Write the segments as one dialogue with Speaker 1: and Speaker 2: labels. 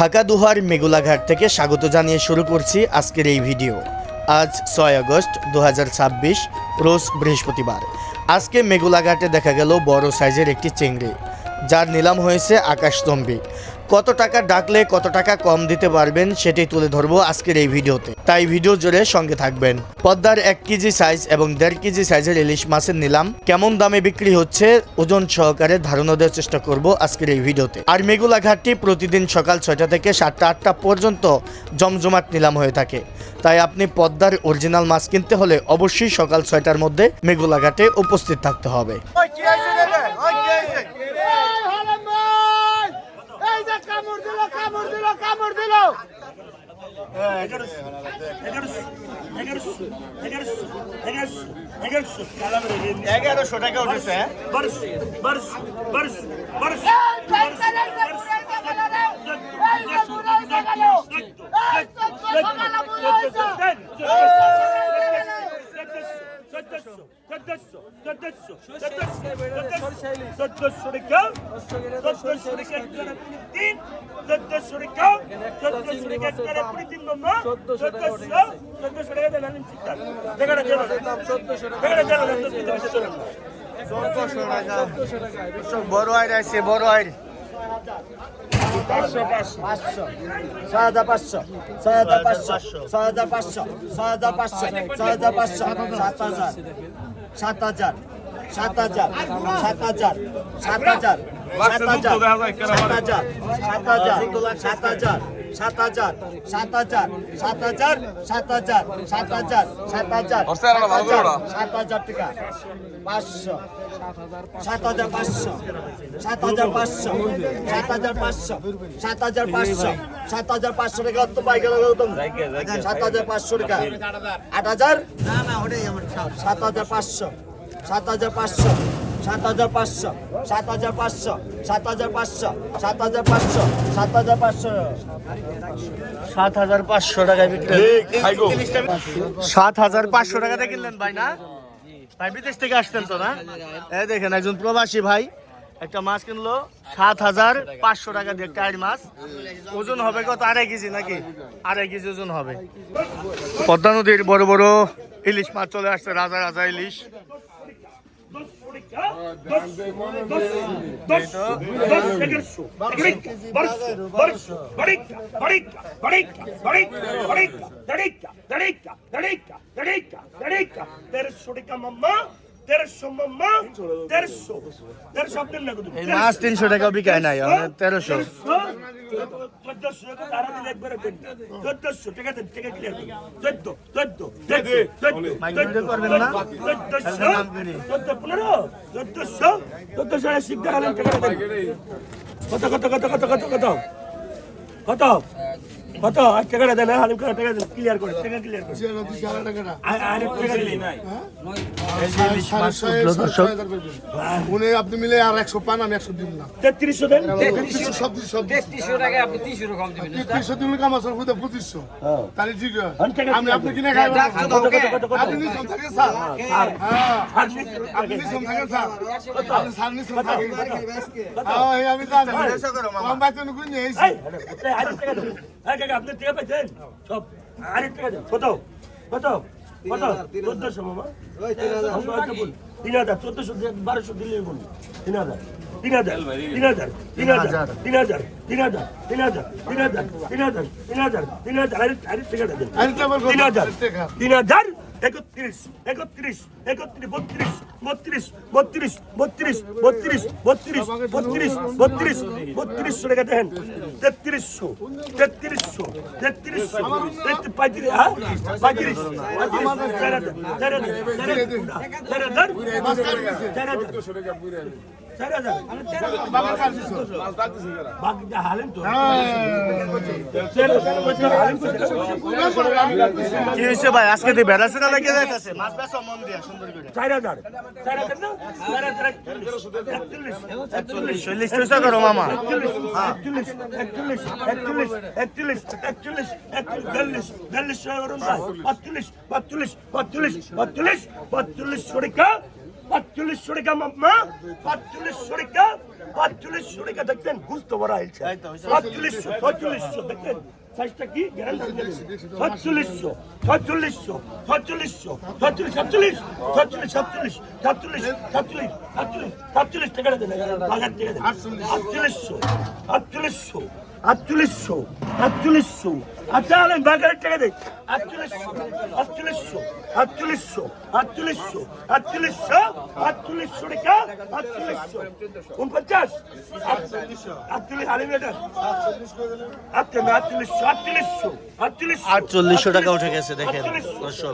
Speaker 1: ঢাকা দুহার মেগুলাঘাট থেকে স্বাগত জানিয়ে শুরু করছি আজকের এই ভিডিও। আজ 6 আগস্ট 2026, রোজ বৃহস্পতিবার। আজকে মেগুলাঘাটে দেখা গেল বড় সাইজের একটি চিংড়ি, যার নিলাম হয়েছে আকাশচম্বী। কত টাকা ডাকলে কত টাকা কম দিতে পারবেন সেটাই তুলে ধরবো আজকের এই ভিডিওতে, তাই ভিডিও জুড়ে সঙ্গে থাকবেন। পদ্মার 1 কেজি সাইজ এবং 1.5 কেজি সাইজের ইলিশ মাছের নিলাম কেমন দামে বিক্রি হচ্ছে ওজন সহকারে ধারণা দেওয়ার চেষ্টা করব আজকের এই ভিডিওতে। আর মেগুলাঘাটটি প্রতিদিন সকাল 6টা থেকে 7টা 8টা পর্যন্ত জমজমাট নিলাম হয়ে থাকে, তাই আপনি পদ্মার অরিজিনাল মাছ কিনতে হলে অবশ্যই সকাল 6টার মধ্যে মেগুলাঘাটে উপস্থিত থাকতে হবে। এগারোশো টাকা উঠেছে। বড় আইর আছে, বড় আইর 500, 500, 6,500, 6,500, 6,500, 6,500, 7,000, 7,000, 7,000, 7,000, 7,000, 7,000, 7,000, 7,000, 7,000, 7,000, 7,000, 7,000, 7,000, 7,000 টাকা, 500, 7,500, 7,500, 7,500, 7,500, 7,500 টাকা তো পাই গেল তুমি, 7,500 টাকা, 8,000, 7,500, 7,500, 7,500, 7,500, 7,500, 7,500, 7,500, 7,500 টাকায় বিক্রি। 7,500 টাকাতে কিনলেন ভাই? না ভাই, বিদেশ থেকে আসতেন তো? না, এই দেখেন একজন প্রবাসী ভাই একটা মাছ কিনলো 7,500 টাকা দিয়ে, টাইর মাছ। ওজন হবে কত? 2.5 কেজি নাকি? 2.5 কেজি ওজন হবে। পদ্মা নদীর বড় বড় ইলিশ মাছ চলে আসছে, রাজা রাজা ইলিশ। মাছ 300 টাকা বিকায় নাই, 1300। কত কত টাকাটা দেন, হালিম টাকা দেন, ক্লিয়ার করে টাকা ক্লিয়ার করে
Speaker 2: আপনি মিলে আর 100 পান, আমি 100 দিব না।
Speaker 1: 3300 দেন,
Speaker 2: 3300 টাকা আপনি 300 কম দিবেন। 3300 দিলে কাম আছে, 2500 তাহলে ঠিক আছে। আমি আপনি কিনে খাই, আপনি নিছম থাকে স্যার। হ্যাঁ, আপনি নিছম থাকে স্যার, আপনি স্যার নিছম থাকে। হ্যাঁ, আমি জানি কম বাইতে নুকুন নেইছি।
Speaker 1: এই কাকা আপনি টাকা পাইছেন সব? আরেক টাকা দেন। কত কত কত? 1400 মামা, 3,000, 1400, 1200 দিলে বলুন। 3,000, 3,000, 3,000, 3,000, 3,000, 3,000, 3,000, 3,000, 3,000, 3,000, 3,000, আরেক টাকা দেন। 3,000, 3,000, 31, 31, 31, 32, 32, 32, 32, 32, 32, 32, 32, 3200 টাকা দেন। 3300, 3300, 3300, 35, হ্যাঁ 35, 4,000 ভাই আজকে দিয়ে বেড়াচ্ছে না লেগে যাইতেছে মাছ বেচা মন দিয়া সুন্দর করে 4,000 না 4,000 করো মামা 41 সরিকা
Speaker 3: 4500 টাকা মাম্মা 4500 টাকা 4500 টাকা দেখছেন গুস্ত বড় হয়েছে 4500 দেখছেন সাইজটা কি গ্যারান্টি 4500 4500 4500 45 47 47 47 টাকা দেন বাজার থেকে দেন 4800 4800 আচ্ছা আলেন বাজারের টাকা দেন 4800 টাকা 48 আলিম এটা
Speaker 1: 4800 টাকা উঠে গেছে দেখেন দর্শক।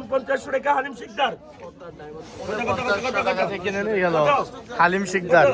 Speaker 3: 49 টাকা হালিম শিকদার
Speaker 1: কিনে নিয়ে গেল হালিম শিকদার।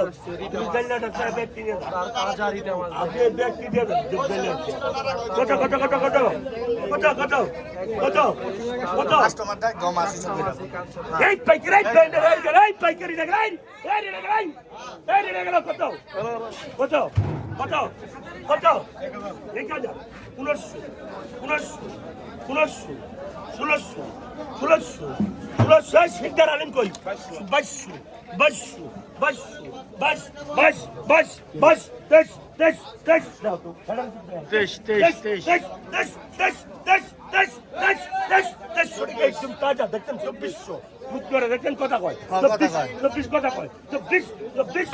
Speaker 3: শিকদার আলিম কই 2400 দেখছেন 2400 দেখেন কথা কয় 24 কথা কয় 2800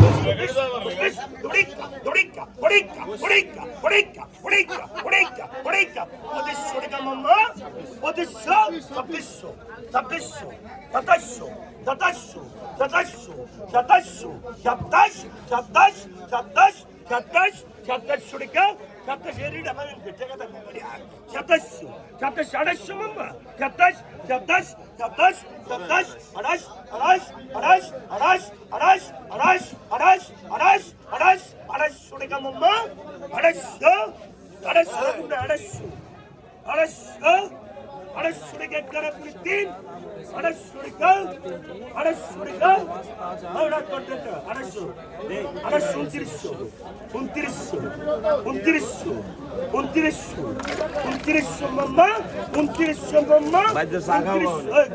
Speaker 3: আড়াইশো টাকা এক দ্বারা পুরি তিন, আড়াইশো টাকা, আড়াইশো টাকা, আড়াইশো, আড়াইশো উনত্রিশশো, উনত্রিশশো, উনত্রিশশো, উনত্রিশশো, উনত্রিশশো মাম্মা, উনত্রিশশো মাম্মা,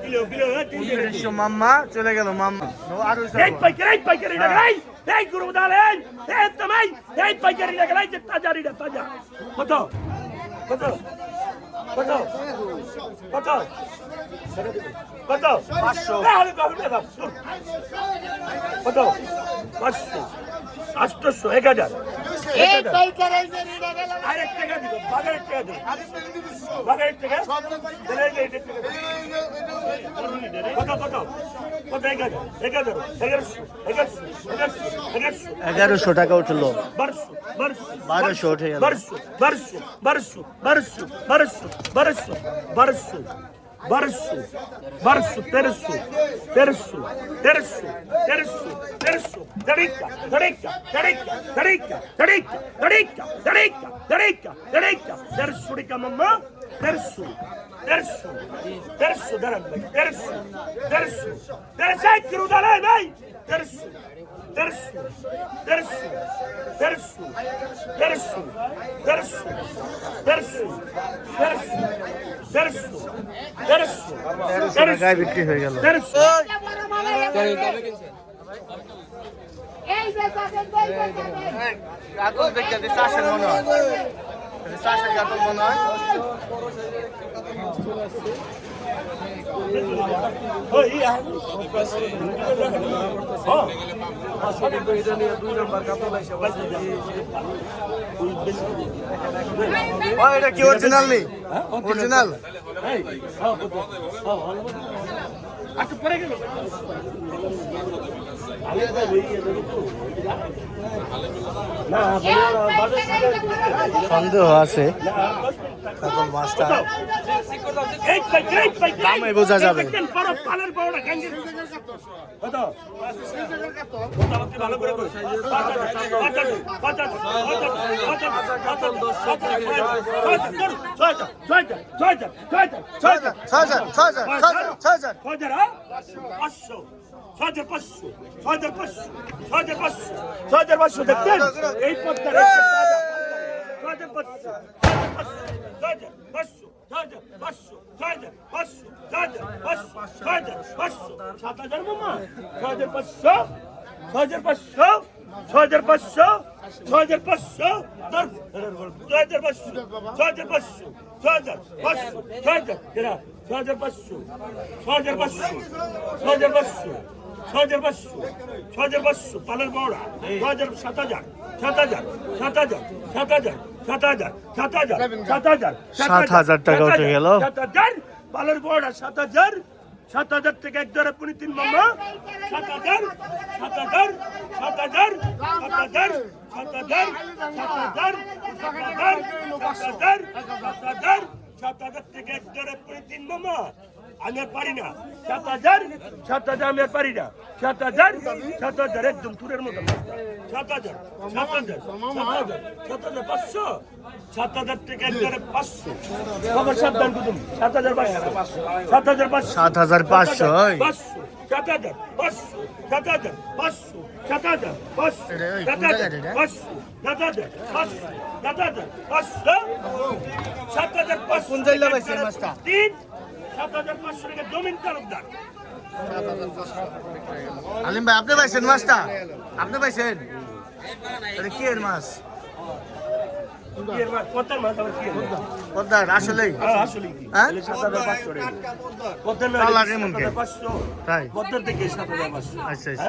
Speaker 3: কিলো কিলো
Speaker 1: মাম্মা চলে গেল মাম্মা
Speaker 3: এই পাইকারি লাগাই এই গরু দালেন এই তোমাই এই পাইকারি লাগাই যে তাজা রিডা তাজা কত কত কত কত কত 500 কত 500 800 1000
Speaker 2: এই পাইকারি রিডা গেল
Speaker 3: আরেক টাকা দিব বাজারের টাকা দিব বাজারের টাকা কত কত কত 1000 1100
Speaker 1: 1100 টাকা উঠলো
Speaker 3: 1200
Speaker 1: উঠে গেল 1300 টাকায় বিক্রি হয়ে গেল কাগজ দেখতে দিচ্ছে আসেন মনে হয় চাষের কাগজ মনে হয় এটা কি অরিজিনাল নেই অরিজিনাল সন্দেহ আছে সকল মাছটা দামে বোঝা যাবে
Speaker 3: এই পথটা পালের বড়া 7,000
Speaker 1: টাকা উঠে গেল
Speaker 3: 7,000 পালের বড়া 7,000 থেকে এক ধরে পুনি তিন মামা 7,000 থেকে এক ধরে পুনি তিন মামা আমি আর পারি না 7,000 আমি আর পারি না 7,000 একদম তুরের মতো 7,000 7,000 থেকে একবারে 500 বাবার সাবধান কুতুম 7,500 7,500 টাকা জমিন তালুকদার
Speaker 1: আলিম ভাই আপনি পাইছেন মাছটা আপনি পাইছেন এটা কি এর মাছ পদ্মার আসলেই হ্যাঁ কালার এমন কে তাই
Speaker 3: পদ্মার থেকে 7,500
Speaker 1: আচ্ছা আচ্ছা